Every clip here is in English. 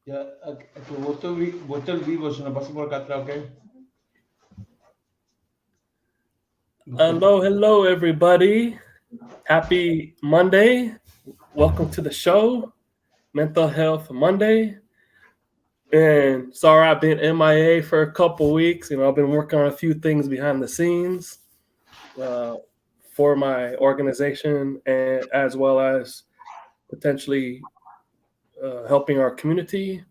Ya, botol vivo se nos pasa por acá atrás, ¿ok? Hello, everybody. Happy Monday. Welcome to the show, Mental Health Monday. And sorry, I've been MIA for a couple weeks. I've been working on a few things behind the scenes uh, for my organization, and as well as potentially helping our community.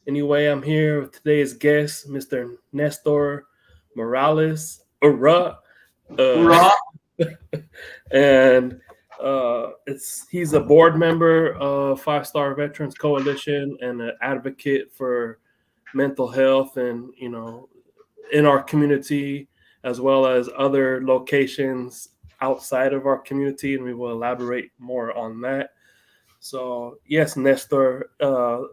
Anyway, I'm here with today's guest, Mr. Nestor Morales. Hoorah! Uh, and he's a board member of Five Star Veterans Coalition and an advocate for mental health, and in our community as well as other locations outside of our community, and we will elaborate more on that. So yes, Nestor,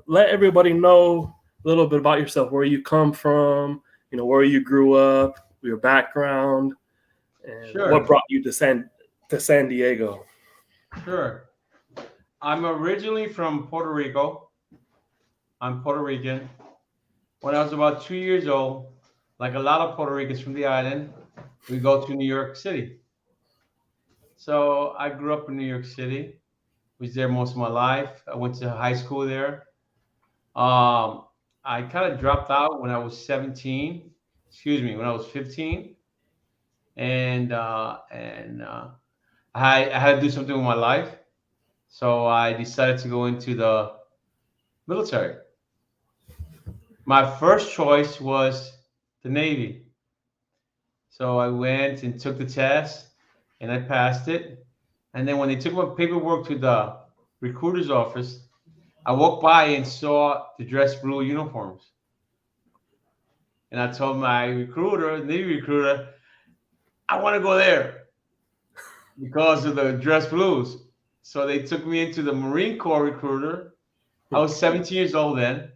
let everybody know a little bit about yourself, where you come from, where you grew up, your background, and what Sure, brought you to San Diego. sure. I'm originally from Puerto Rico. I'm Puerto Rican. When I was about 2 years old, like a lot of Puerto Ricans from the island, we go to New York City. So I grew up in New York City. Was there most of my life. I went to high school there. Um, I kind of dropped out when I was 17. Excuse me, when I was 15, and I had to do something with my life. So I decided to go into the military. My first choice was the Navy. So I went and took the test and I passed it. And then when they took my paperwork to the recruiter's office, I walked by and saw the dress blue uniforms. And I told my recruiter, Navy recruiter, I want to go there because of the dress blues. So they took me into the Marine Corps recruiter. I was 17 years old then,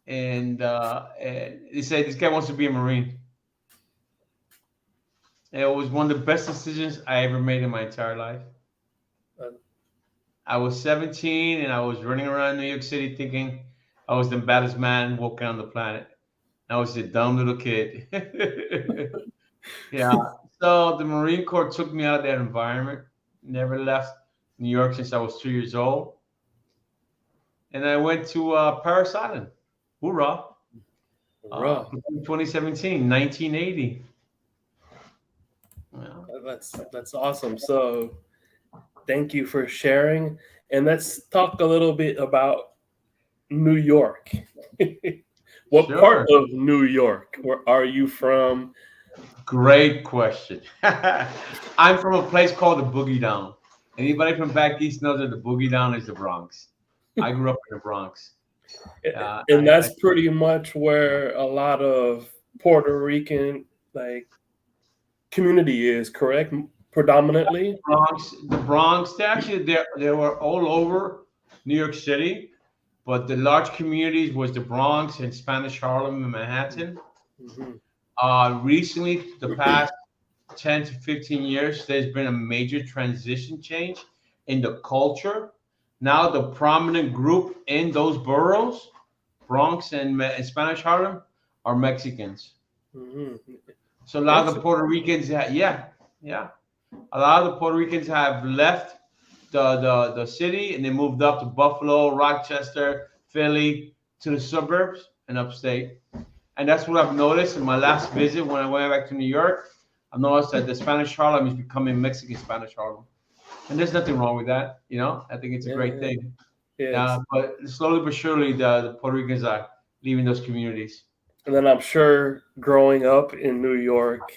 and they said this guy wants to be a Marine. And it was one of the best decisions I ever made in my entire life. Uh, I was 17 and I was running around New York City thinking I was the baddest man walking on the planet. I was a dumb little kid. Yeah. So the Marine Corps took me out of that environment. Never left New York since I was 2 years old. And I went to Paris Island. Hoorah. Rough. 2017, 1980. Yeah. That's awesome. So thank you for sharing. And let's talk a little bit about New York. What part Sure. of New York where are you from? Great question. I'm from a place called the Boogie Down. Anybody from back east knows that the Boogie Down is the Bronx. I grew up in the Bronx. And that's pretty much where a lot of Puerto Rican like community is, correct? Predominantly. The Bronx. They were all over New York City, but the large communities was the Bronx and Spanish Harlem and Manhattan. Mhm. Recently, the past 10 to 15 years, there's been a major transition change in the culture. Now, the prominent group in those boroughs, Bronx and Spanish Harlem, are Mexicans. Mhm. So a lot of the Puerto Ricans, yeah, yeah, a lot of the Puerto Ricans have left the city and they moved up to Buffalo, Rochester, Philly, to the suburbs and upstate. And that's what I've noticed in my last visit when I went back to New York. I've noticed that the Spanish Harlem is becoming Mexican Spanish Harlem. And there's nothing wrong with that. I think it's a Yeah, great thing. yes. But slowly but surely, the Puerto Ricans are leaving those communities. And then I'm sure growing up in New York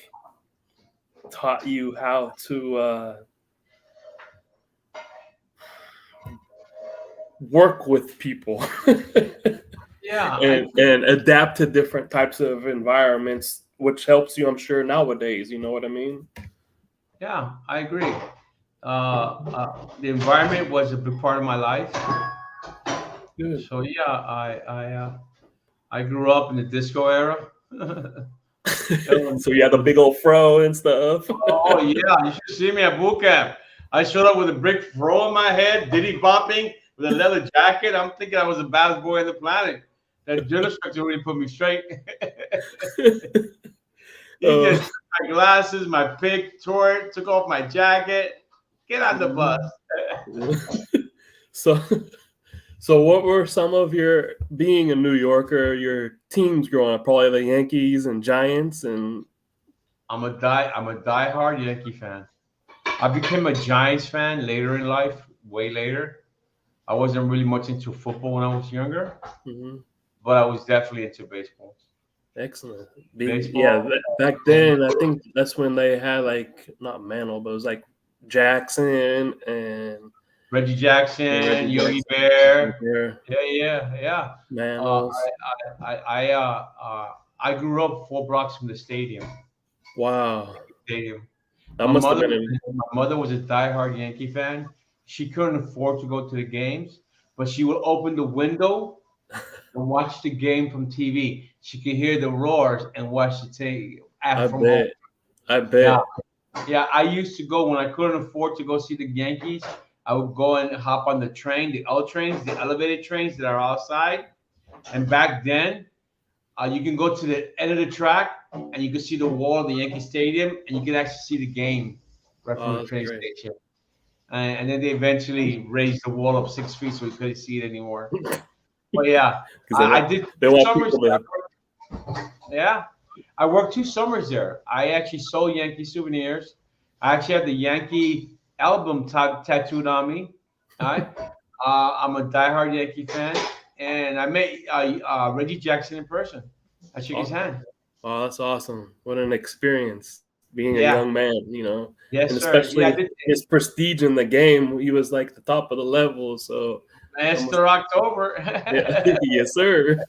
taught you how to work with people Yeah, and adapt to different types of environments, which helps you, I'm sure, nowadays. You know what I mean? yeah, I agree. The environment was a big part of my life. Good. So yeah, I grew up in the disco era. So you had a big old fro and stuff. Oh yeah, you should see me at boot camp. I showed up with a big fro on my head, diddy bopping, with a leather jacket. I'm thinking I was the baddest boy on the planet. That drill instructor really put me straight. He Uh, just took my glasses, my pick, tore it, took off my jacket. Get on the bus. so, so what were some of your being a New Yorker, your teams growing up? Probably the Yankees and Giants, and I'm a diehard Yankee fan. I became a Giants fan later in life, way later. I wasn't really much into football when I was younger, mhm, but I was definitely into baseball. excellent. Being Baseball, yeah, back then I think that's when they had like not Mantle, but it was like Jackson Reggie and Jackson, Reggie Yogi Jackson right Bear. there, Yeah, yeah, yeah. Uh, Mantles. I grew up 4 blocks from the stadium. Wow, Stadium. that must have been My mother was a diehard Yankee fan. She couldn't afford to go to the games, but she would open the window and watch the game from TV. She could hear the roars and watch the I from home. bet. I Yeah, bet. yeah. I used to go when I couldn't afford to go see the Yankees. I would go and hop on the train, the L trains, the elevated trains that are outside. And back then, you can go to the end of the track and you can see the wall of the Yankee Stadium, and you can actually see the game right from Oh, the that's train great. station. And then they eventually raised the wall up 6 feet so we couldn't see it anymore. But yeah, Because they I did they two want summers. people to. Yeah, I worked 2 summers there. I actually sold Yankee souvenirs. I actually have the Yankee album tattooed on me. All right. I'm a diehard Yankee fan, and I met Reggie Jackson in person. I shook his Oh, hand. oh, that's awesome! What an experience being a young Yeah. man, you know, and Yes, sir. Yeah, I especially did. his prestige in the game. He was like the top of the level, so that must. Nestor October. Yeah, yes, sir.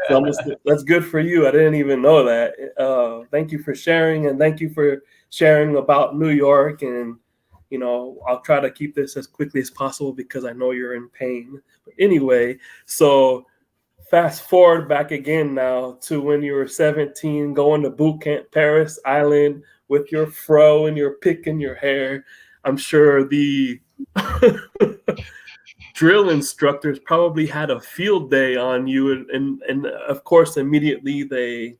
So that's good for you. I didn't even know that. Thank you for sharing, and thank you for sharing about New York. And I'll try to keep this as quickly as possible because I know you're in pain. But anyway, so fast forward back again now to when you were 17, going to boot camp, Paris Island, with your fro and your pick in your hair. I'm sure the drill instructors probably had a field day on you, and of course immediately they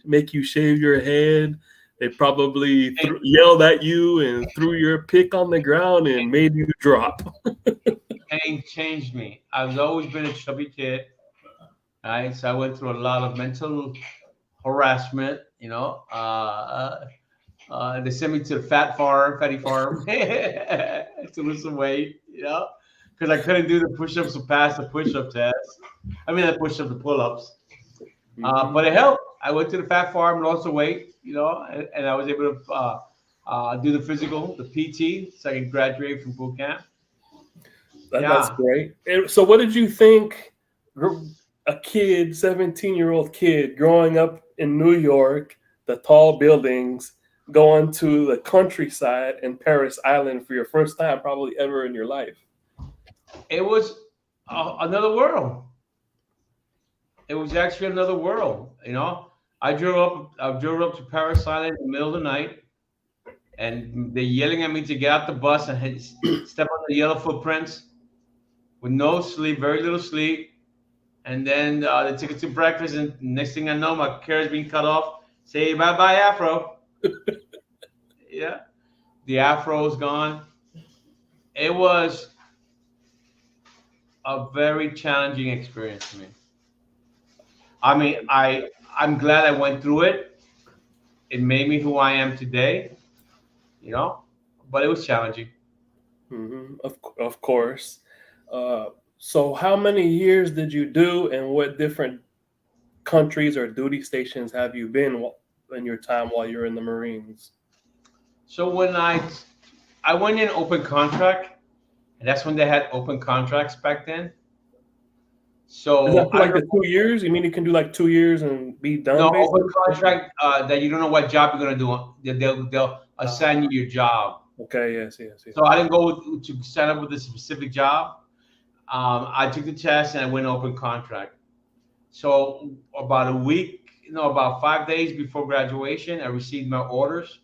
make you shave your head. They probably yelled at you and threw your pick on the ground and made you drop. Pain changed me. I've always been a chubby kid. Right, so I went through a lot of mental harassment. They sent me to the fatty farm, to lose some weight. Because I couldn't do the push-ups to pass the push-up test. I mean, the push-ups, the pull-ups. But Mhm. it helped. I went to the fat farm, lost some weight, and I was able to do the physical, the PT, so I can graduate from boot camp. That's Yeah, great. And so, what did you think? A kid, 17-year-old kid, growing up in New York, the tall buildings, going to the countryside in Paris Island for your first time, probably ever in your life. it was another world. It was actually another world. I drove up to Paris Island in the middle of the night, and they're yelling at me to get out the bus and step on the yellow footprints with no sleep, very little sleep. And then they took it to breakfast, and next thing I know, my car's being cut off. Say bye bye, Afro. Yeah, the Afro's gone. It was a very challenging experience for me. I mean, I'm glad I went through it. It made me who I am today. You know, but it was challenging. Of course. Uh, so, how many years did you do, and what different countries or duty stations have you been in your time while you're in the Marines? So when I went in open contract, and that's when they had open contracts back then. Is that So for I don't like know. the 2 years? You mean you can do like 2 years and be No, done, open basically? contract that you don't know what job you're gonna do. They'll assign you your job. Okay, yes, yes, So I yes. didn't go to sign up with a specific job. I took the test and I went open contract. So about a week, about 5 days before graduation, I received my orders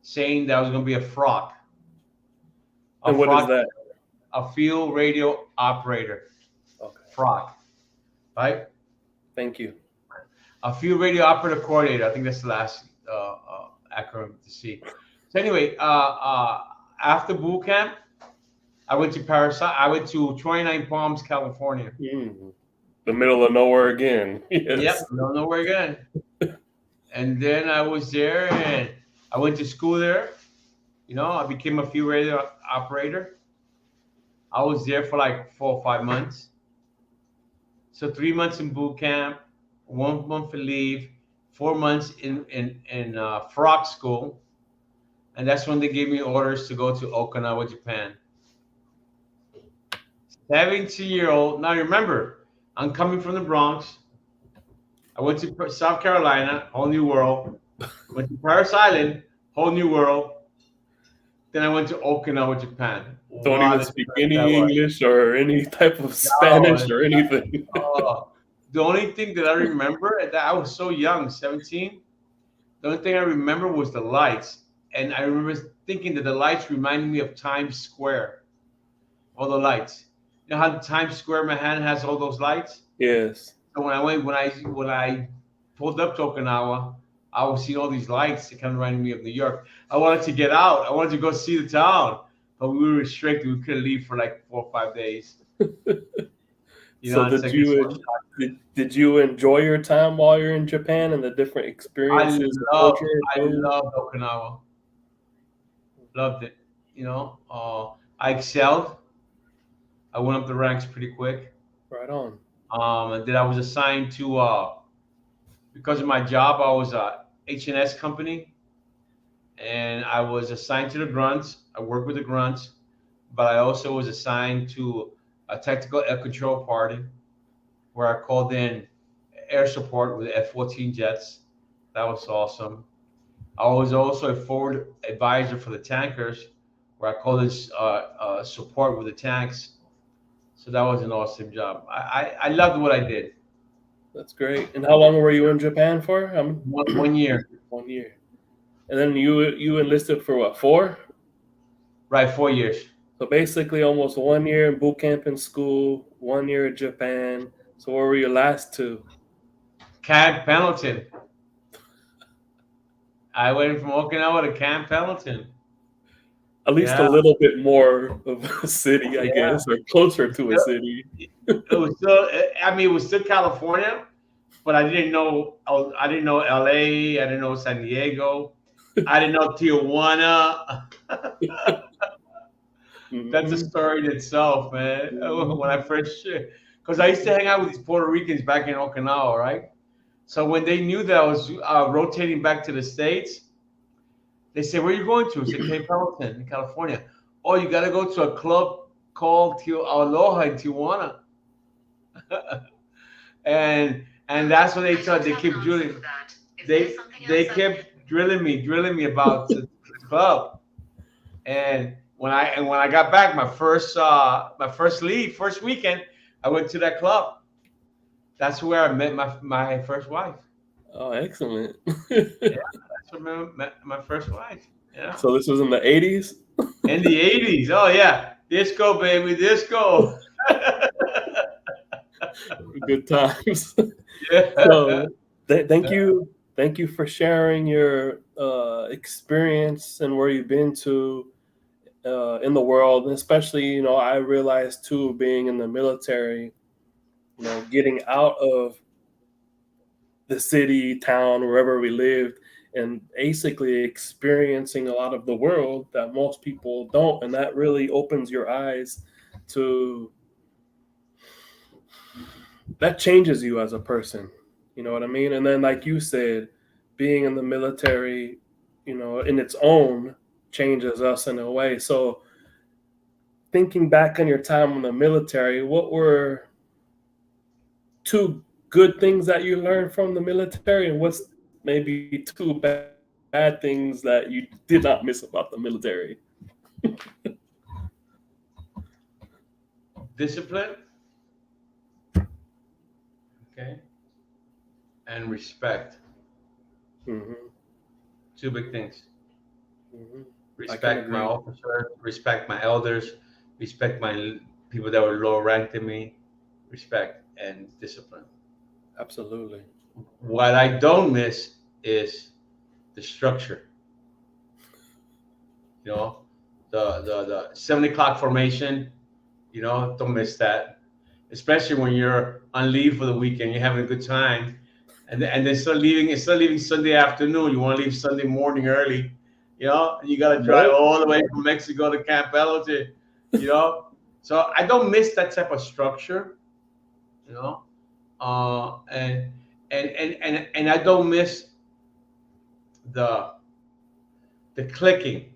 saying that I was gonna be a frock. A And what is frock, that? a field radio operator, Okay. FROC, right? Thank you. A field radio operator coordinator. I think that's the last acronym to see. So anyway, after boot camp, I went to Paris. I went to 29 Palms, California. Mm. The middle of nowhere again. Yep, Yes. no nowhere again. And then I was there, and I went to school there. I became a field radio operator. I was there for like 4 or 5 months. So 3 months in boot camp, 1 month of leave, 4 months in frog school, and that's when they gave me orders to go to Okinawa, Japan. 17-year-old. Now remember, I'm coming from the Bronx. I went to South Carolina, whole new world. Went to Paris Island, whole new world. Then I went to Okinawa, Japan. Don't What even a speak trip that any was. English or any type of No, Spanish or anything. the only thing that I remember, and that I was so young, 17. The only thing I remember was the lights, and I remember thinking that the lights reminded me of Times Square. All the lights. You know how Times Square, Manhattan has all those lights. Yes. So when I pulled up to Okinawa, I was seeing all these lights that kind of reminded me of New York. I wanted to get out. I wanted to go see the town, but we were restricted. We couldn't leave for like 4 or 5 days. So It's did like it's so you did you enjoy your time while you're in Japan and the different I experiences and love culture and I food? loved Okinawa. Loved it. I excelled. I went up the ranks pretty quick. Right on. And then I was assigned to because of my job, I was a H&S company, and I was assigned to the grunts. I worked with the grunts, but I also was assigned to a technical air control party where I called in air support with F-14 jets. That was awesome. I was also a forward advisor for the tankers, where I called this support with the tanks. So that was an awesome job. I loved what I did. That's great. And how long were you in Japan for? One year, 1 year. And then you enlisted for what, 4? right? 4 years. So basically almost 1 year in boot camp in school, 1 year in Japan. So where were your last 2? Camp Pendleton. I went from Okinawa to Camp Pendleton. At least a Yeah, little bit more of a city, I yeah. guess, or closer to a city. It was still. I mean, it was still California, but I didn't know. I didn't know LA. I didn't know San Diego. I didn't know Tijuana. That's a Mhm. story in itself, man. When I Mhm. first, because I used to hang out with these Puerto Ricans back in Okinawa, right? So when they knew that I was rotating back to the States, they said, "Where are you going to?" I said, "Cape Pendleton in California." Oh, you got to go to a club called Aloha in Tijuana, and that's what they thought. They kept drilling. They kept drilling me about the club. And when I got back, my first weekend, I went to that club. That's where I met my first wife. Oh, excellent. Yeah, that's where I met my first wife. Yeah, So this was in the 80s? in the '80s. Oh yeah, disco baby, disco. Good times. Yeah. So thank you for sharing your experience and where you've been to in the world, and especially I realized too, being in the military, getting out of the city, town, wherever we lived, and basically experiencing a lot of the world that most people don't, and that really opens your eyes to that changes you as a person. You know what I mean? And then, like you said, being in the military, in its own changes us in a way. So, thinking back on your time in the military, what were 2 good things that you learned from the military, and what's maybe 2 bad things that you did not miss about the military? Discipline, okay, and respect. Hmm. Two big things. Hmm. I can Respect my agree. officers, respect my elders, respect my people that were lower ranked than me, respect and discipline. Absolutely. What I don't miss is the structure. You know, the 7 o'clock formation. You know, don't miss that, especially when you're on leave for the weekend. You're having a good time, and then start leaving. Instead of leaving Sunday afternoon, you want to leave Sunday morning early. You know, and you got to drive Yep. all the way from Mexico to Campbell to, you know. So I don't miss that type of structure. You know, and I don't miss the the clicking.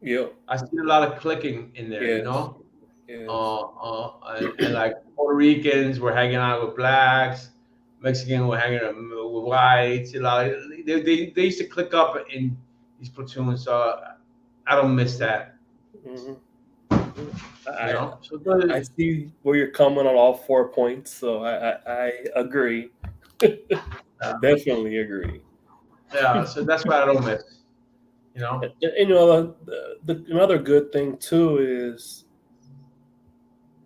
Yep. I see a lot of clicking in there. You Yes. know, Yes. and like Puerto Ricans were hanging out with blacks, Mexicans were hanging out with whites. A lot of, they used to click up in these platoons. So I don't miss Hmm. that. Hmm. Hmm. You I know, so I see where you're coming on all 4 points, so I agree. I yeah, definitely agree. yeah. So that's what I don't miss. You know, And, you know, another good thing too is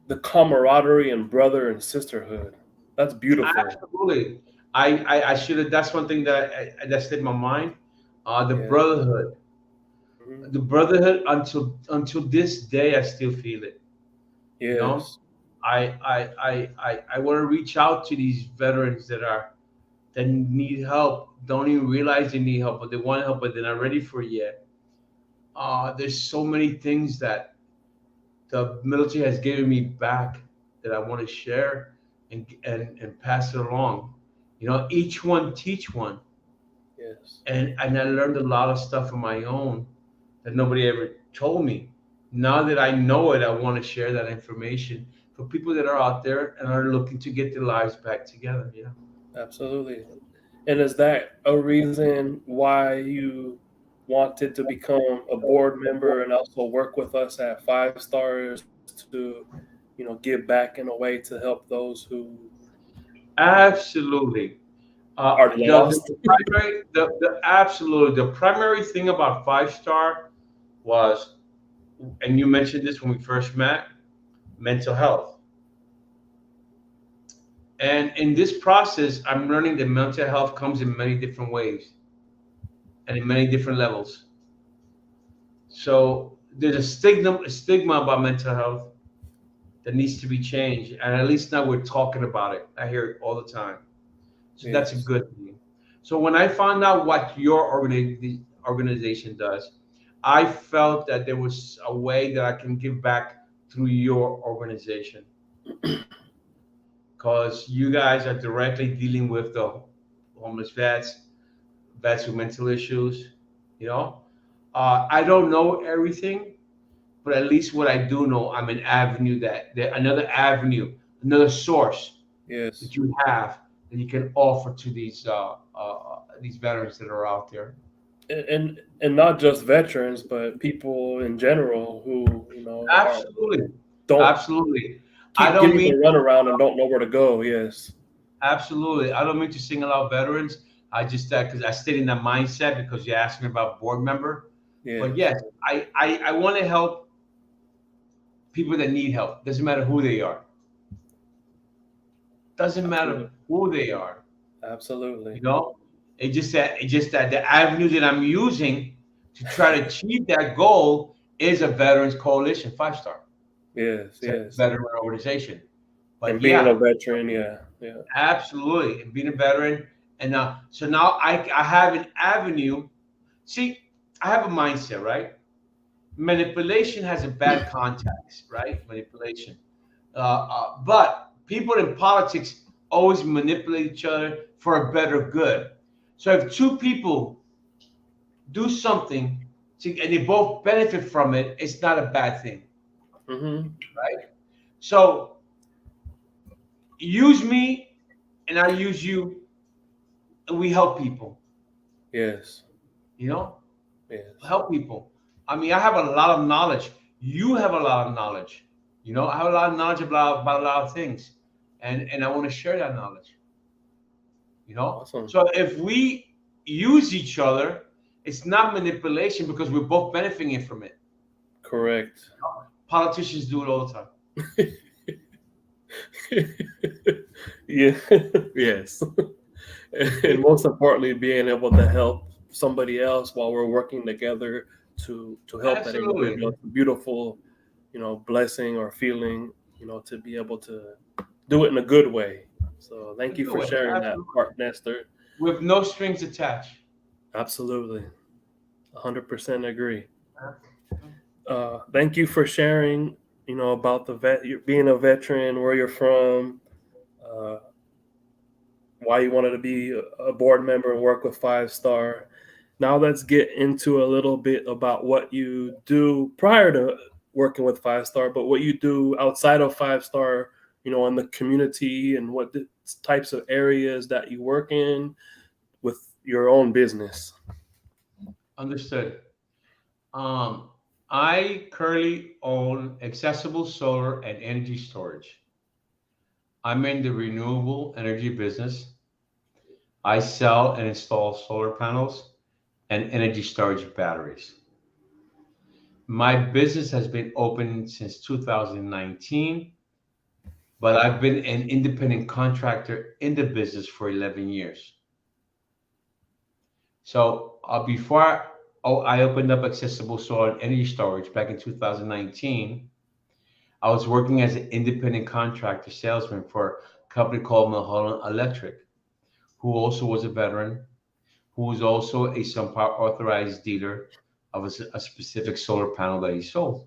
the camaraderie and brother and sisterhood. That's beautiful. absolutely. I should have. That's one thing that that slipped my mind. The Yeah. brotherhood, Hmm. until this day, I still feel it. You know, Yes. I want to reach out to these veterans that need help, don't even realize they need help, but they want help, but they're not ready for it yet. There's so many things that the military has given me back that I want to share and pass it along. You know, each one teach one, Yes. and I learned a lot of stuff on my own that nobody ever told me. Now that I know it, I want to share that information for people that are out there and are looking to get their lives back together. Yeah. Absolutely. And is that a reason why you wanted to become a board member and also work with us at Five Stars to, give back in a way to help those who Absolutely. are lost? The absolutely the primary thing about Five Star was, and you mentioned this when we first met, mental health. And in this process, I'm learning that mental health comes in many different ways and in many different levels. So there's a stigma about mental health that needs to be changed, and at least now we're talking about it. I hear it all the time. So that's a Yes. good thing. So when I found out what your organization does, I felt that there was a way that I can give back through your organization because you guys are directly dealing with the homeless vets, vets with mental issues. You know, I don't know everything, but at least what I do know, I'm an avenue that another avenue, another source that Yes. you have that you can offer to these veterans that are out there. And not just veterans, but people in general who, Absolutely, don't absolutely. I keep don't getting mean the runaround and don't know where to go. Yes. absolutely. I don't mean to single out veterans. I just because I stayed in that mindset because you asked me about board member. But Yes. yes, I want to help people that need help. Doesn't matter who they are. Doesn't matter Absolutely. who they are. Absolutely. You know, it's just that the avenue that I'm using to try to achieve that goal is a veterans coalition, Five Star. Yes. It's a Yes. veteran organization. But And being a yeah, veteran, yeah. Yeah. absolutely, and being a veteran, and so now I have an avenue. See, I have a mindset, right? Manipulation has a bad context, right? Manipulation, but people in politics always manipulate each other for a better good. So if two people do something and they both benefit from it, it's not a bad thing, Mm-hmm. right? So use me, and I use you, and we help people. Yes. You know, Yes. help people. I mean, I have a lot of knowledge. You have a lot of knowledge. You know, I have a lot of knowledge about a lot of things, and I want to share that knowledge. You know, Awesome. so if we use each other, it's not manipulation because we're both benefiting from it. Correct. Politicians do it all the time. Yeah. Yes. And most importantly, being able to help somebody else while we're working together to help that Absolutely. individual. It's a beautiful, blessing or feeling, to be able to do it in a good way. So thank you Do for it. sharing that Absolutely. part, Nestor. With no strings attached. Absolutely. 100% agree. Thank you for sharing, about being a veteran, where you're from, uh, why you wanted to be a board member and work with Five Star. Now let's get into a little bit about what you do prior to working with Five Star, but what you do outside of Five Star, in the community, and what types of areas that you work in with your own business. Understood. Um, I currently own accessible solar and energy storage. I'm in the renewable energy business. I sell and install solar panels and energy storage batteries. My business has been open since 2019, but I've been an independent contractor in the business for 11 years. So before I opened up accessible solar and energy storage back in 2019, I was working as an independent contractor salesman for a company called Mulholland Electric, who also was a veteran, who was also a SunPower authorized dealer of a specific solar panel that he sold.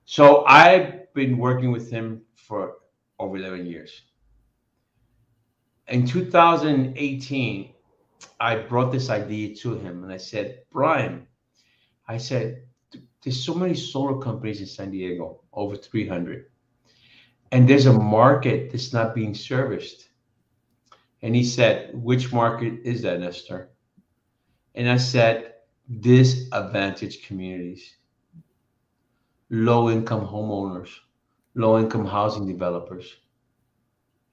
So I've been working with him for over 11 years. In 2018, I brought this idea to him and I said, Brian, I said, there's so many solar companies in San Diego, over 300, and there's a market that's not being serviced. And he said, which market is that, Nestor? And I said, disadvantaged communities, low income homeowners, low income housing developers.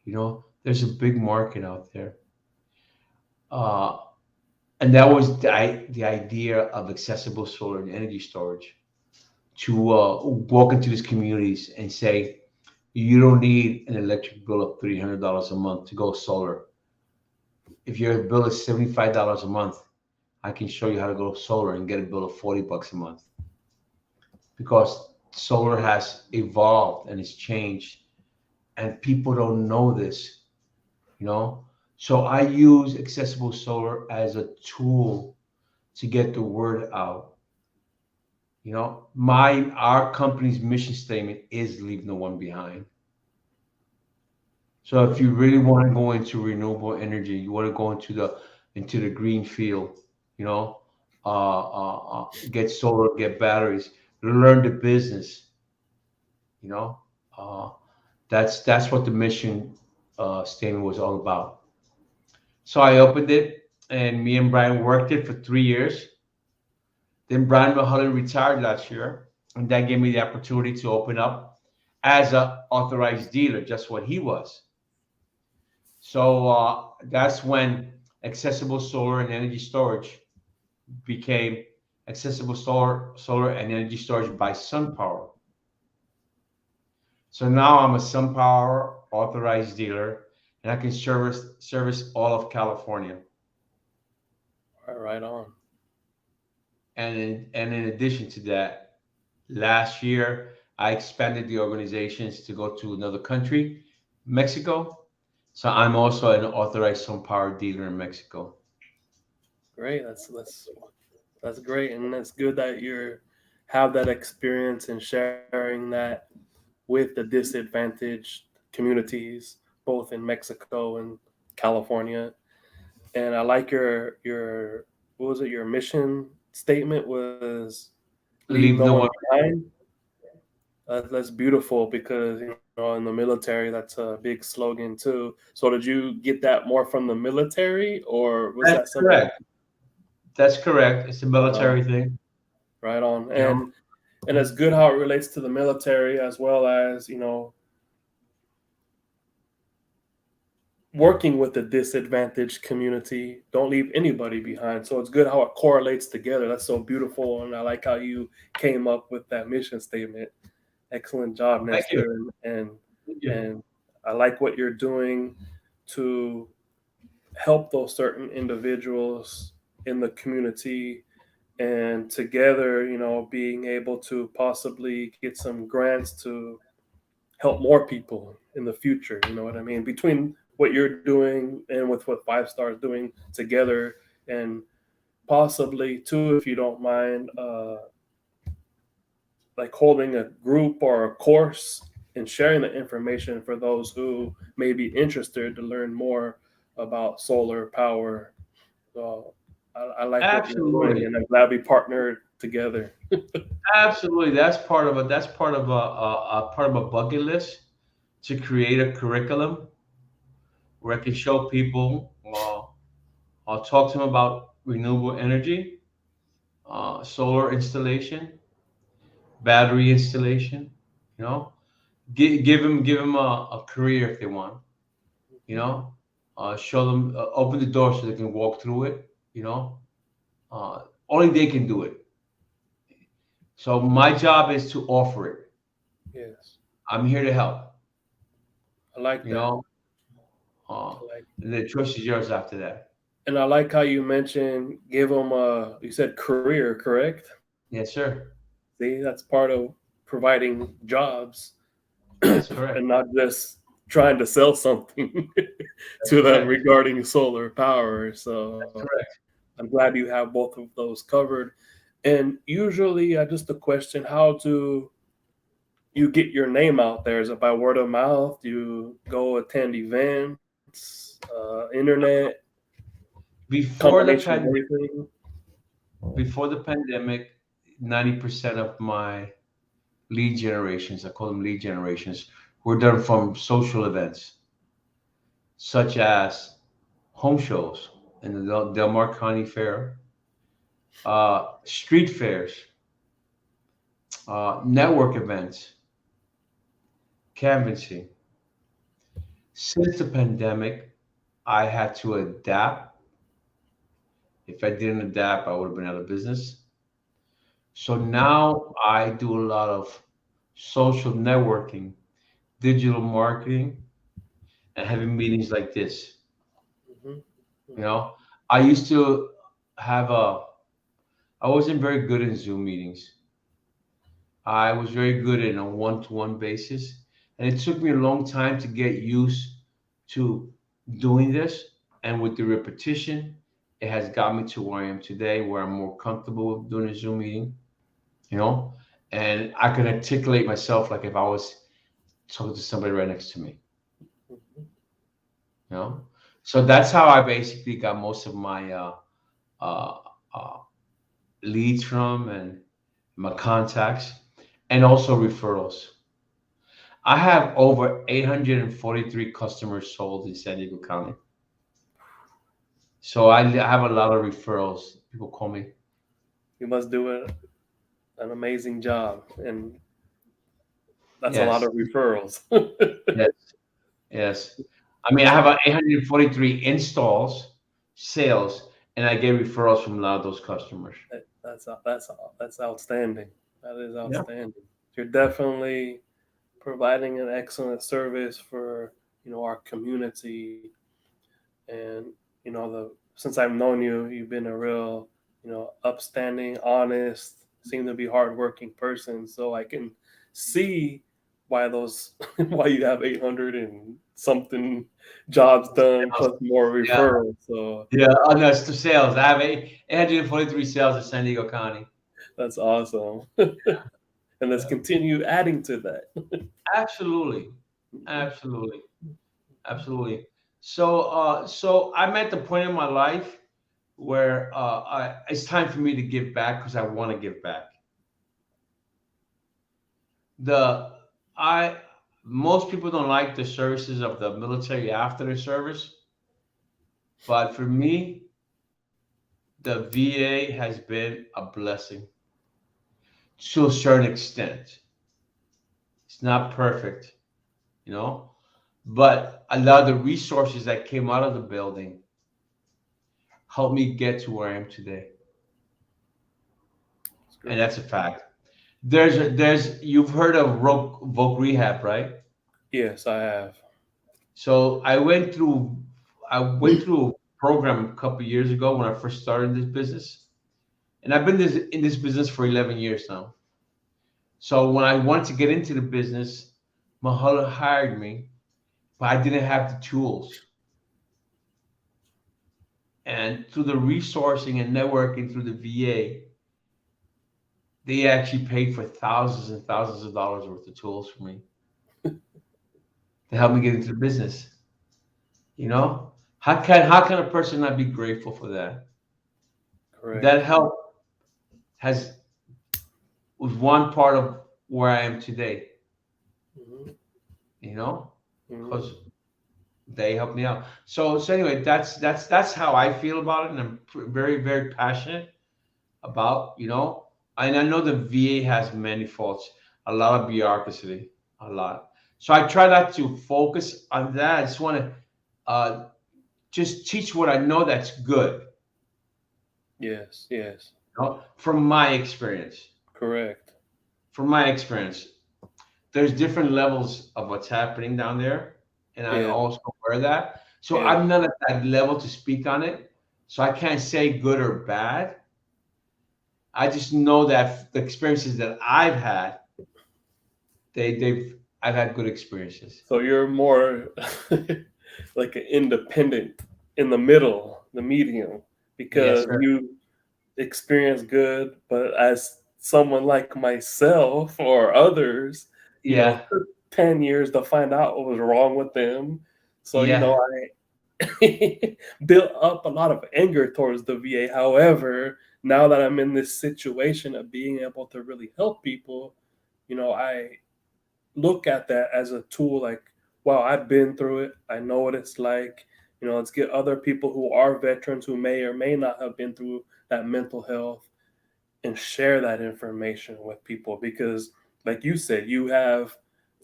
There's a big market out there. Uh, and that was the idea of accessible solar and energy storage, to walk into these communities and say, you don't need an electric bill of $300 a month to go solar. If your bill is $75 a month, I can show you how to go solar and get a bill of $40 a month, because solar has evolved and it's changed, and people don't know this, you know. So I use accessible solar as a tool to get the word out. Our company's mission statement is leave no one behind. So if you really want to go into renewable energy, you want to go into the green field, you know, get solar, get batteries, learn the business, you know. Uh, that's what the mission statement was all about. So I opened it, and me and Brian worked it for 3 years. Then Brian Mulholland retired last year, and that gave me the opportunity to open up as a authorized dealer, just what he was. So that's when accessible solar and energy storage became accessible solar and energy storage by SunPower. So now I'm a SunPower authorized dealer, and I can service all of California. Right on. And in addition to that, last year I expanded the organizations to go to another country, Mexico. So I'm also an authorized SunPower dealer in Mexico. Great. That's great, and that's good that you have that experience and sharing that with the disadvantaged communities, both in Mexico and California. And I like your what was it? Your mission statement was leave no Leave no one one. behind. That's beautiful because in the military that's a big slogan too. So did you get that more from the military, or was That's that something? correct. That's correct. It's a Right on, military thing. right on, You know, and it's good how it relates to the military as well as working with the disadvantaged community. Don't leave anybody behind. So it's good how it correlates together. That's so beautiful, and I like how you came up with that mission statement. Excellent job, Thank you. Nestor, Thank you. and I like what you're doing to help those certain individuals in the community, and together, being able to possibly get some grants to help more people in the future. You know what I mean? Between what you're doing and with what Five Stars doing together, and possibly too, if you don't mind, like holding a group or a course and sharing the information for those who may be interested to learn more about solar power. So I like what you're doing, Absolutely. and I'm glad we partnered together. Absolutely. That's part of a bucket list to create a curriculum where I can show people. I'll talk to them about renewable energy, solar installation, battery installation. You know, give them a career if they want. You know, show them, open the door so they can walk through it. You know, only they can do it. So my job is to offer it. Yes, I'm here to help. I like You that. know, uh, I like, the choice is yours after that. and I like how you mentioned give them a. You said career, correct? Yes, sir. See, that's part of providing jobs, That's correct. and not just trying to sell something That's to them correct. regarding solar power. So That's correct. I'm glad you have both of those covered. And usually, just a question: how do you get your name out there? Is it by word of mouth? Do you go attend events, internet, Before the combination of pan, everything? before the pandemic, 90% of my lead generations, I call them lead generations, were done from social events, such as home shows in the Del Mar County Fair, street fairs, network events, canvassing. Since the pandemic, I had to adapt. If I didn't adapt, I would have been out of business. So now I do a lot of social networking, digital marketing, and having meetings like this. Hmm. You Hmm. know, I used to have I wasn't very good in Zoom meetings. I was very good in a one-to-one basis, and it took me a long time to get used to doing this. And with the repetition, it has got me to where I am today, where I'm more comfortable with doing a Zoom meeting. You know, and I can articulate myself like if I was talking to somebody right next to me. Hmm. You know, so that's how I basically got most of my uh, uh, leads from, and my contacts, and also referrals. I have over 843 customers sold in San Diego County. So I have a lot of referrals. People call me. You must do an amazing job, and that's a lot Yes, of referrals. yes, yes. I mean, I have 843 installs, sales, and I get referrals from a lot of those customers. That's outstanding. That is Yeah. outstanding. You're definitely providing an excellent service for our community, and the since I've known you, you've been a real upstanding, honest, seem to be hardworking person. So I can see why those why you have 800 and something jobs done Sales. plus more Yeah. referrals. So Yeah. Oh, no, it's the sales. I have 843 sales in San Diego County. that's awesome. And let's Yeah. continue adding to that. Absolutely. Absolutely. Absolutely. So I'm at the point in my life where it's time for me to give back because I want to give back. The I Most people don't like the services of the military after the service, but for me, the VA has been a blessing to a certain extent. It's not perfect, you know, but a lot of the resources that came out of the building helped me get to where I am today, That's and great. that's a fact. There's you've heard of Voc Rehab, right? Yes, I have. So I went through a program a couple years ago when I first started this business, and I've been in this business for 11 years now. So when I wanted to get into the business, Mahalo hired me, but I didn't have the tools. And through the resourcing and networking through the VA, they actually paid for thousands and thousands of dollars worth of tools for me to help me get into the business. You know, how can a person not be grateful for that? That Correct. help has was one part of where I am today. Hmm. You know, Hmm. because they helped me out. So anyway, that's how I feel about it, and I'm very very passionate about, and I know the VA has many faults, a lot of bureaucracy, a lot. So I try not to focus on that. I just want to just teach what I know that's good, Yes, yes. from my experience. Correct. From my experience, there's different levels of what's happening down there, and I'm Yeah, also aware of that. So yeah. I'm not at that level to speak on it. So I can't say good or bad. I just know that the experiences that I've had, I've had good experiences. So you're more like an independent in the middle, the medium, Yes, because sir. you experience good, but as someone like myself or others, Yeah, took 10 years to find out what was wrong with them. So, yeah, I built up a lot of anger towards the VA. However, now that I'm in this situation of being able to really help people, I look at that as a tool like, wow, I've been through it. I know what it's like. Let's get other people who are veterans who may or may not have been through that mental health and share that information with people because like you said, you have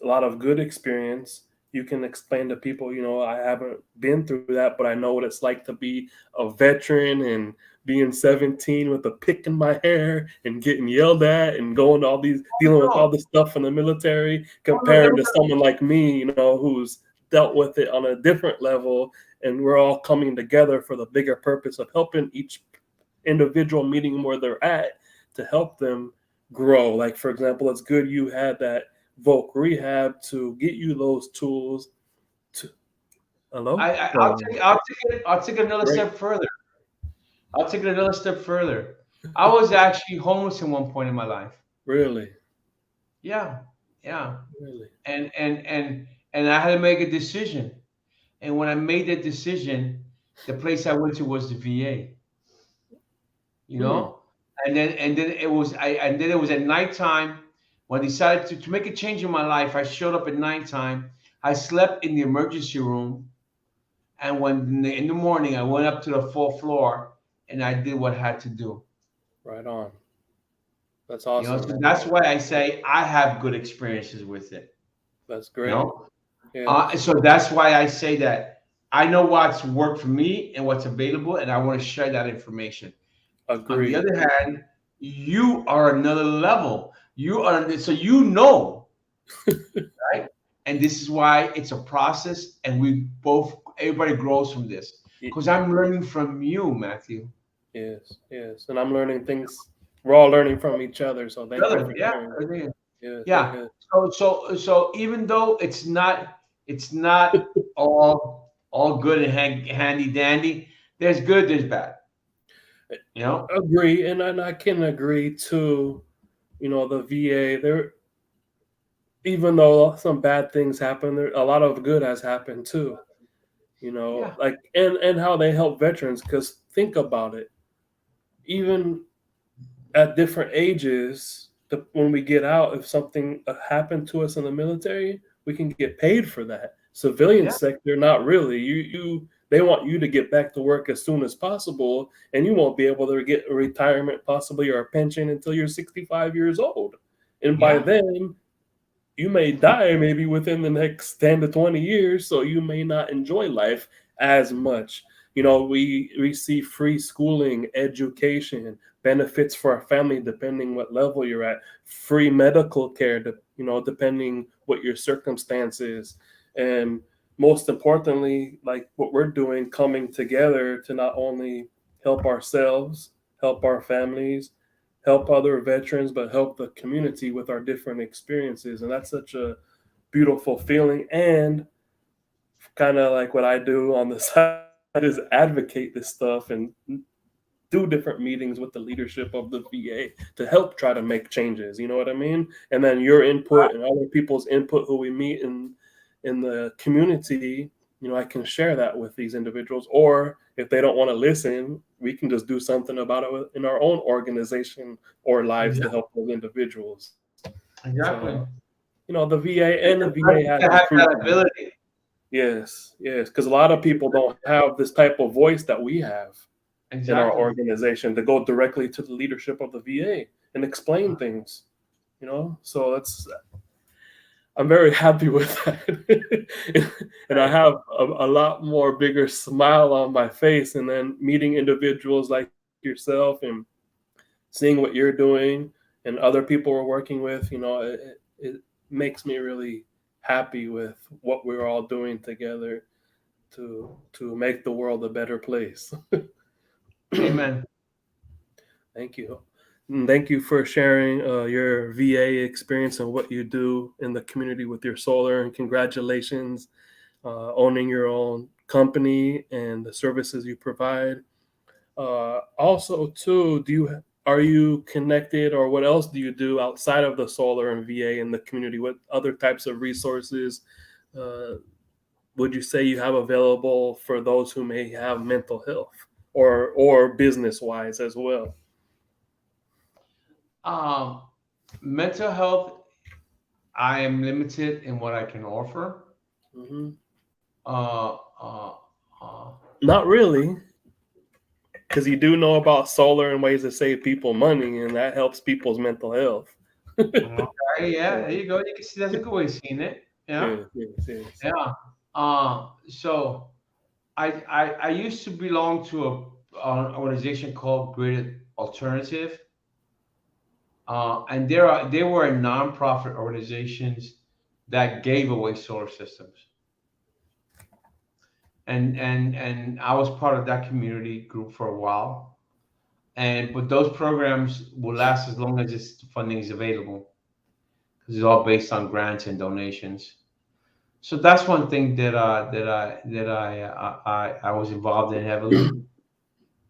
a lot of good experience. You can explain to people, I haven't been through that, but I know what it's like to be a veteran and being 17 with a pick in my hair and getting yelled at and going to all these dealing with no, all this stuff in the military no, comparing to someone like me, who's dealt with it on a different level, and we're all coming together for the bigger purpose of helping each individual meeting where they're at to help them grow. Like for example, it's good you had that Voc Rehab to get you those tools. To hello, I'll take it another great, step further. I'll take it another step further. I was actually homeless at one point in my life. really, Yeah, yeah, really, and I had to make a decision. And when I made that decision, the place I went to was the VA. you hmm, know and then it was at nighttime when I decided to make a change in my life. I showed up at nighttime. I slept in the emergency room, and when in the morning I went up to the fourth floor and I did what I had to do. right on. That's awesome, So man. that's why I say I have good experiences with it. That's you great. know Yes, so that's why I say that I know what's worked for me and what's available, and I want to share that information. On the agreed. other hand, you are another level. You are so you know, right? And this is why it's a process, and everybody grows from this. Because I'm learning from you, Matthew. Yes, yes, and I'm learning things. We're all learning from each other. So thank you Brother, for yeah, sharing. Yes, yeah. yes. So even though it's not all good and handy dandy. There's good, there's bad. You know. Agree, and I can agree too. The VA, there, even though some bad things happen, there a lot of good has happened too. Yeah, Like and how they help veterans. Because think about it, even at different ages, when we get out, if something happened to us in the military, we can get paid for that. Civilian yeah, sector, not really. They want you to get back to work as soon as possible, and you won't be able to get a retirement possibly or a pension until you're 65 years old. And by yeah. then, you may die maybe within the next 10 to 20 years, so you may not enjoy life as much. We receive free schooling, education, benefits for our family depending what level you're at, free medical care, depending what your circumstances, and most importantly, like what we're doing, coming together to not only help ourselves, help our families, help other veterans, but help the community with our different experiences. And that's such a beautiful feeling. And kind of like what I do on the side is advocate this stuff and do different meetings with the leadership of the VA to help try to make changes. You know what I mean? And then your input and other people's input who we meet in the community, I can share that with these individuals. Or if they don't want to listen, we can just do something about it in our own organization or lives to Exactly. help those individuals. So, Exactly. the VA It's and the VA important has to have that improved that. ability. Yes, yes, because a lot of people don't have this type of voice that we have in our Exactly. organization to go directly to the leadership of the VA and explain things. So I'm very happy with that, and I Right. have a lot more bigger smile on my face, and then meeting individuals like yourself and seeing what you're doing and other people we're working with. It makes me really happy with what we're all doing together to make the world a better place. Amen. Thank you. And thank you for sharing your VA experience and what you do in the community with your solar. And congratulations owning your own company and the services you provide. Also, too, are you connected, or what else do you do outside of the solar and VA in the community? What other types of resources uh, would you say you have available for those who may have mental health or business wise as well? Um, Mental health, I am limited in what I can offer. Hmm. Uh, uh, uh, Not really, because you do know about solar and ways to save people money, and that helps people's mental health. okay, yeah, there you go. You can see that's a good way of seeing it. Yeah, Yes, yes, yes. yeah. So I used to belong to an organization called Grid Alternative, and they were nonprofit organizations that gave away solar systems, and I was part of that community group for a while. And but those programs will last as long as its funding is available because it's all based on grants and donations. So that's one thing that I was involved in heavily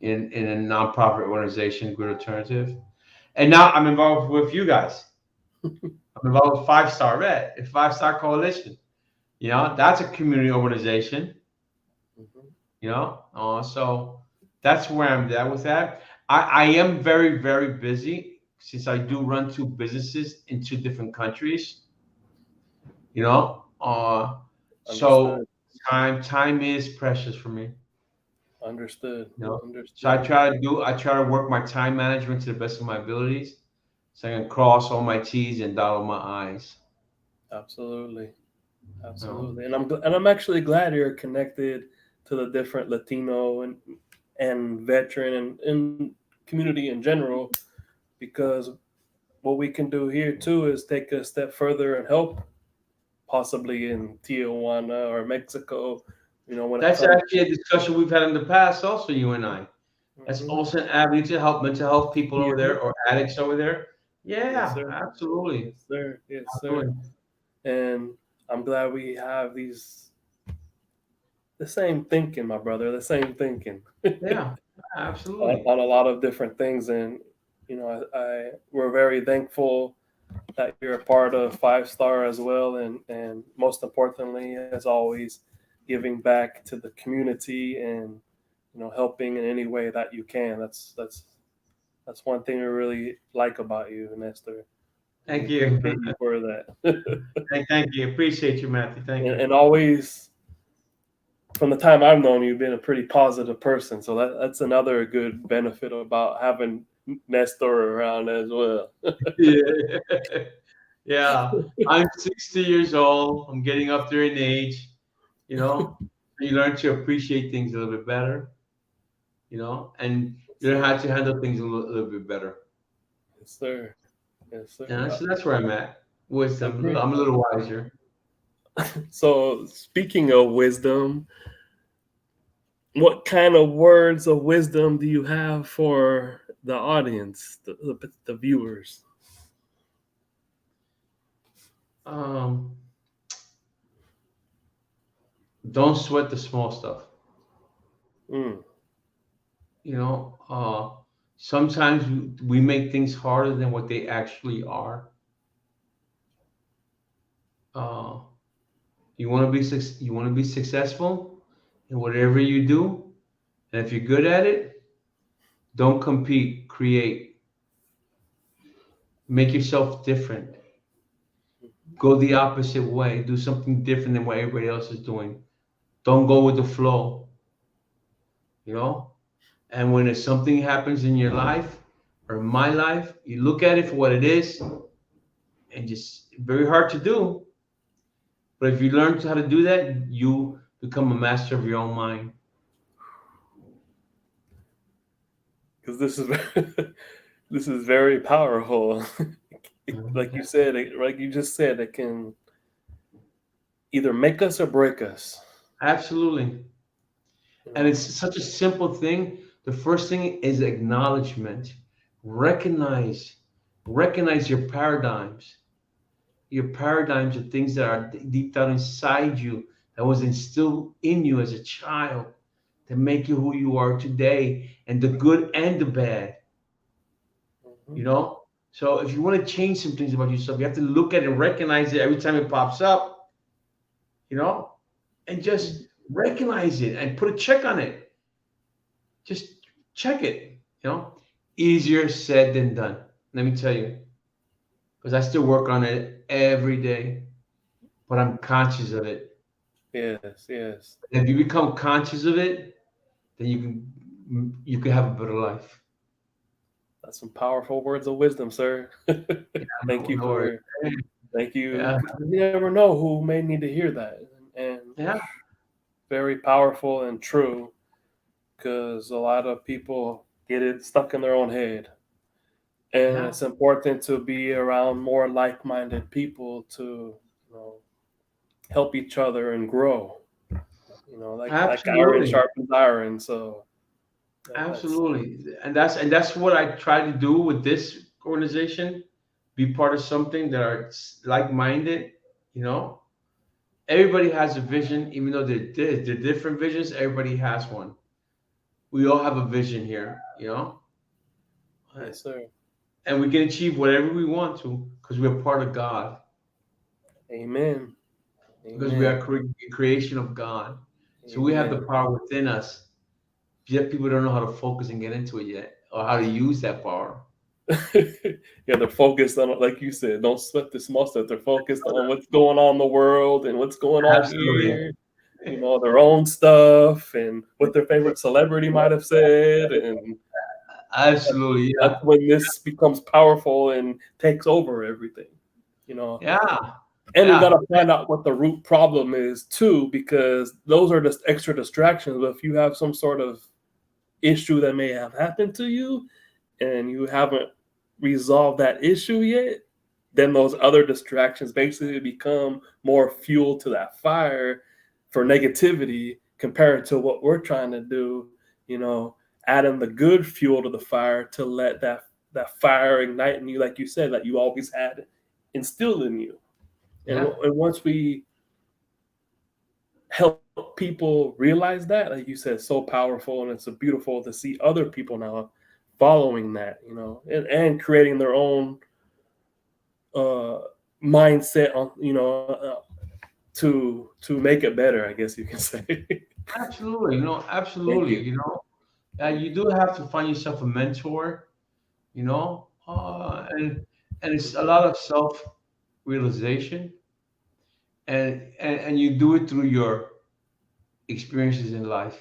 in a nonprofit organization, Good Alternative, and now I'm involved with you guys. I'm involved with Five Star Red, a Five Star Coalition. That's a community organization. Mhm. So that's where I'm at with that. I am very very busy since I do run two businesses in two different countries. You know, so Understood. time is precious for me. Understood. So I Understood. try to work my time management to the best of my abilities, so I can cross all my T's and dot all my I's. Absolutely. You know, Absolutely. And I'm actually glad you're connected to the different Latino and veteran and community in general, because what we can do here too is take a step further and help possibly in Tijuana or Mexico, when it that's comes. actually a discussion we've had in the past, also you and I. That's Hmm. also an avenue to help mental health people over Hmm. there or addicts over there. Yes, Yeah, sir. absolutely, Yes, sir. Yes, sir. absolutely. And I'm glad we have the same thinking, my brother, the same thinking Yeah, absolutely. on a lot of different things. And we're very thankful that you're a part of Five Star as well, and most importantly, as always, giving back to the community and helping in any way that you can. That's one thing we really like about you, Nestor. We Thank you. appreciate you for that. Thank you. Appreciate you, Matthew. Thank you. And always, from the time I've known you, you've been a pretty positive person. So that's another good benefit about having Nestor around as well. Yeah. Yeah, I'm 60 years old. I'm getting up there in age. You know, you learn to appreciate things a little bit better. And you learn Sir. how to handle things a little bit better. Yes, sir. Yes, sir. Yeah, so that's where I'm at. Wisdom. Agree. I'm a little wiser. So, speaking of wisdom, what kind of words of wisdom do you have for the audience, the viewers? Um, don't sweat the small stuff. Mm, You know, sometimes we make things harder than what they actually are. Uh, you want to be successful in whatever you do, and if you're good at it, don't compete. Create. Make yourself different. Go the opposite way. Do something different than what everybody else is doing. Don't go with the flow. You know. And when there's something happens in your life or in my life, you look at it for what it is, and just very hard to do. But if you learn how to do that, you become a master of your own mind. because this is this is very powerful. Like you said, like you just said, it can either make us or break us. Absolutely. You And it's know. such a simple thing. The first thing is acknowledgement. Recognize, recognize your paradigms are things that are deep down inside you that was instilled in you as a child to make you who you are today, and the good and the bad. Mhm. You know. So if you want to change some things about yourself, you have to look at it and recognize it every time it pops up. You know, and just recognize it and put a check on it. Just check it. Easier said than done. Let me tell you, because I still work on it every day, but I'm conscious of it. Yes, yes. If you become conscious of it, then you can have a better life. That's some powerful words of wisdom, sir. Thank No, you no worries. for thank you. Yeah, 'Cause you never know who may need to hear that, and yeah, very powerful and true. Because a lot of people get it stuck in their own head, and yeah. it's important to be around more like-minded people to, you know, help each other and grow. You know, like iron Absolutely, sharpens iron. So that's absolutely, and that's what I try to do with this organization. Be part of something that are like-minded. You know, everybody has a vision, even though they're different visions. Everybody has one. We all have a vision here. yes, sir. And we can achieve whatever we want to because we're part of God. Amen. Because we Amen. are creation of God. So we have the Amen. power within us. Yet people don't know how to focus and get into it yet, or how to use that power. Yeah, they're focused on, like you said, don't sweat the small stuff. They're focused on what's going on in the world and what's going on Absolutely, here, you know, their own stuff and what their favorite celebrity might have said. And absolutely, that's yeah, when this becomes powerful and takes over everything, you know. yeah, And we got yeah, to find out what the root problem is too, because those are just extra distractions. But if you have some sort of issue that may have happened to you and you haven't resolved that issue yet, then those other distractions basically become more fuel to that fire for negativity compared to what we're trying to do, you know, adding the good fuel to the fire to let that fire ignite in you, like you said, that you always had instilled in you. yeah, And once we help people realize that, like you said, so powerful, and it's a beautiful to see other people now following that, you know, and creating their own uh, mindset on, you know, to make it better, I guess you can say. absolutely. Thank Absolutely. you. You do have to find yourself a mentor. And it's a lot of self realization, and you do it through your experiences in life.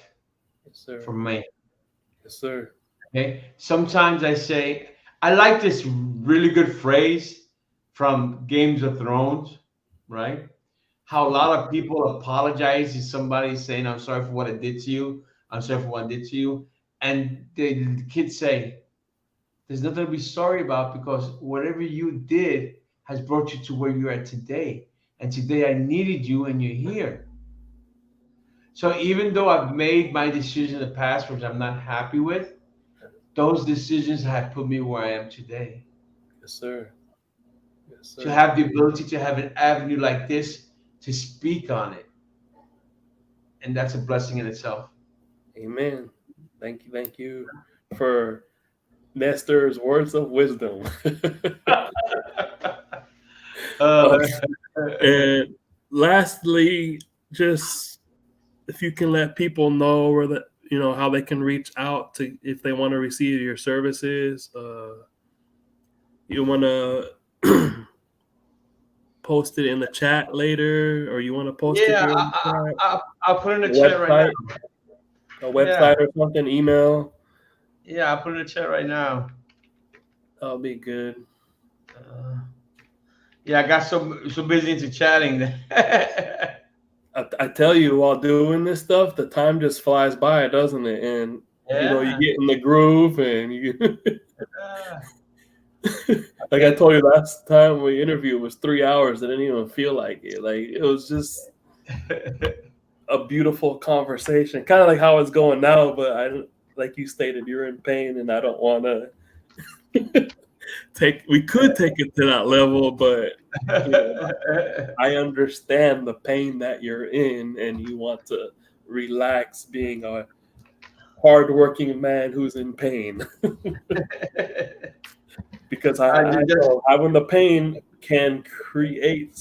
Yes, sir. For me, Yes, sir. okay. Sometimes I say I like this really good phrase. from Games of Thrones, right? How a lot of people apologize to somebody saying, "I'm sorry for what I did to you. I'm sorry for what I did to you," and the kids say, "There's nothing to be sorry about because whatever you did has brought you to where you're at today. And today I needed you, and you're here." So even though I've made my decisions in the past, which I'm not happy with, those decisions have put me where I am today. Yes, sir. Yes, To sir. have the ability to have an avenue like this to speak on it, and that's a blessing in itself. Amen. Thank you for Nestor's words of wisdom. uh, And lastly, just if you can let people know where that how they can reach out to if they want to receive your services. You want to post it in the chat later, or you want to post it yeah, here in the chat, I'll put it in the chat right now. website, a Yeah, website or something, email. yeah, I'll put it in the chat right now. That'll be good. Uh, yeah, I got so busy into chatting. I tell you, while doing this stuff, the time just flies by, doesn't it? And you Yeah. get in the groove, and you Yeah. like I told you last time we interviewed was 3 hours. It didn't even feel like it. Like it was just a beautiful conversation, kind of like how it's going now. But like you stated, you're in pain, and I don't want to take. We could take it to that level, but you know, I understand the pain that you're in, and you want to relax, being a hardworking man who's in pain. Because I I just know having the pain can create,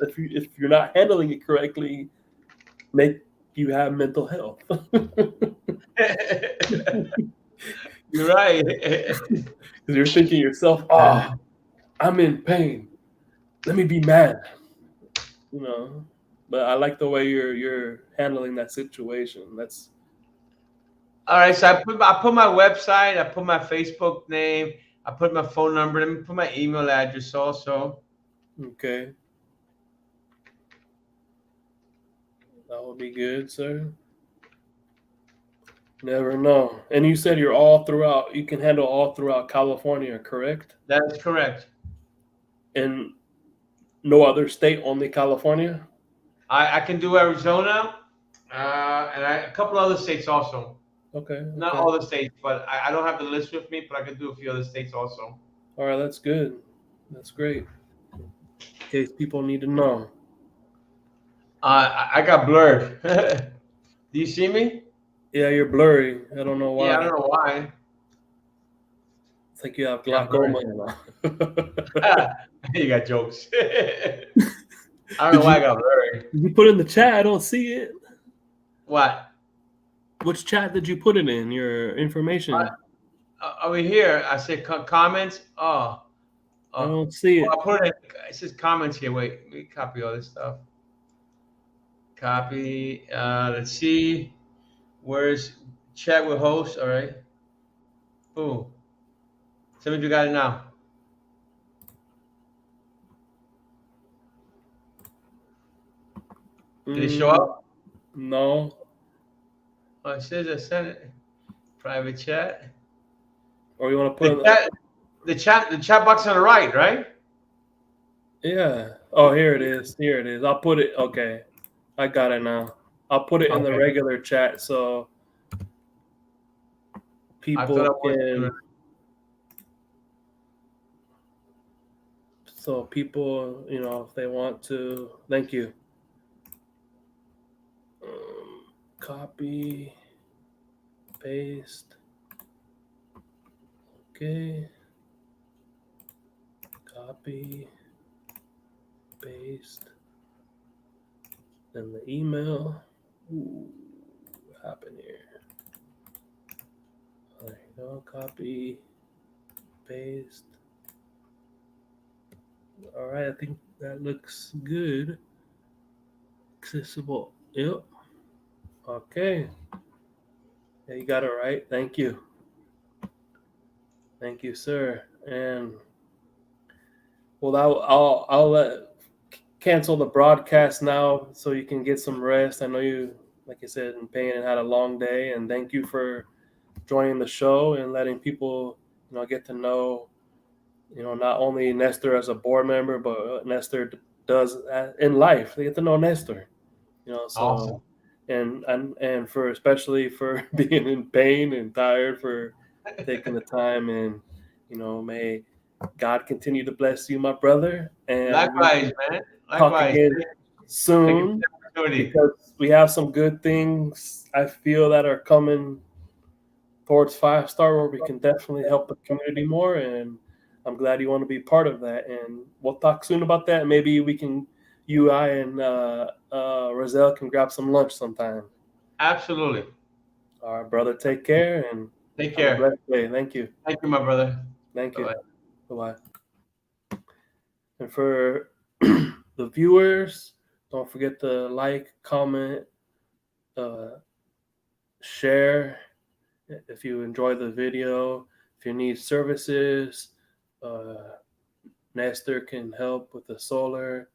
if you're not handling it correctly, make you have mental health. you're right. Because you're thinking yourself, oh, I'm in pain. Let me be mad. You know. But I like the way you're handling that situation. That's All right, so I put my website, I put my Facebook name, I put my phone number, let me put my email address also. okay. That would be good, sir. Never know. And you said you're all throughout. You can handle all throughout California, correct? That is correct. And no other state, only California. I can do Arizona, and a couple other states also. Okay, Not okay. all the states, but I don't have the list with me, but I can do a few other states also. All right, that's good. That's great. In case people need to know. I got blurred. Do you see me? Yeah, you're blurry. I don't know Yeah, I why. don't know why. It's like you have I got blurred. glaucoma. You got jokes. I don't know did why I you got blurred. did you put it in the chat? I don't see it. What? Which chat did you put it in? Your information. Over here, I said comments. I Oh, don't see well, it. I put it. It says comments here. Wait, let me copy all this stuff. Copy. Let's see. Where's chat with host? All right. Boom. Tell me if you got it now. Did it show Mm, up? no. Oh, it says I sent it. Private chat. Or you want to put The in chat. The chat box on the right, right? yeah. Oh, here it is. Here it is. I'll put it. Okay. I got it now. I'll put it in the Okay. regular chat I thought I people was. can so people, if they want to. Thank you. Copy, paste. Okay. Copy, paste. Then the email. Ooh, what happened here? There you go. Copy, paste. All right. I think that looks good. Accessible. Yep. Okay. Yeah, you got it right. Thank you. Thank you, sir. And Well, I'll cancel the broadcast now so you can get some rest. I know you, like you said, in pain and had a long day, and thank you for joining the show and letting people, get to know, not only Nestor as a board member, but what Nestor does in life. They get to know Nestor, Awesome. so and for especially for being in pain and tired for taking the time, and may God continue to bless you, my brother, and we Likewise, can man. talk Likewise. again Thank you soon for the opportunity. because we have some good things I feel that are coming towards 5 star where we can definitely help the community more, and I'm glad you want to be part of that, and we'll talk soon about that. Maybe we can, you, I, and Roselle can grab some lunch sometime. Absolutely. All right, brother, take care and Take have a care. blessed day. Thank you. Thank you, my brother. Thank you. Bye-bye. Bye-bye. And for the viewers, don't forget to like, comment, uh, share if you enjoy the video. If you need services, uh, Nestor can help with the solar.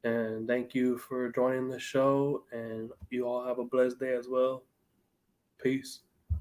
And thank you for joining the show. And you all have a blessed day as well. Peace.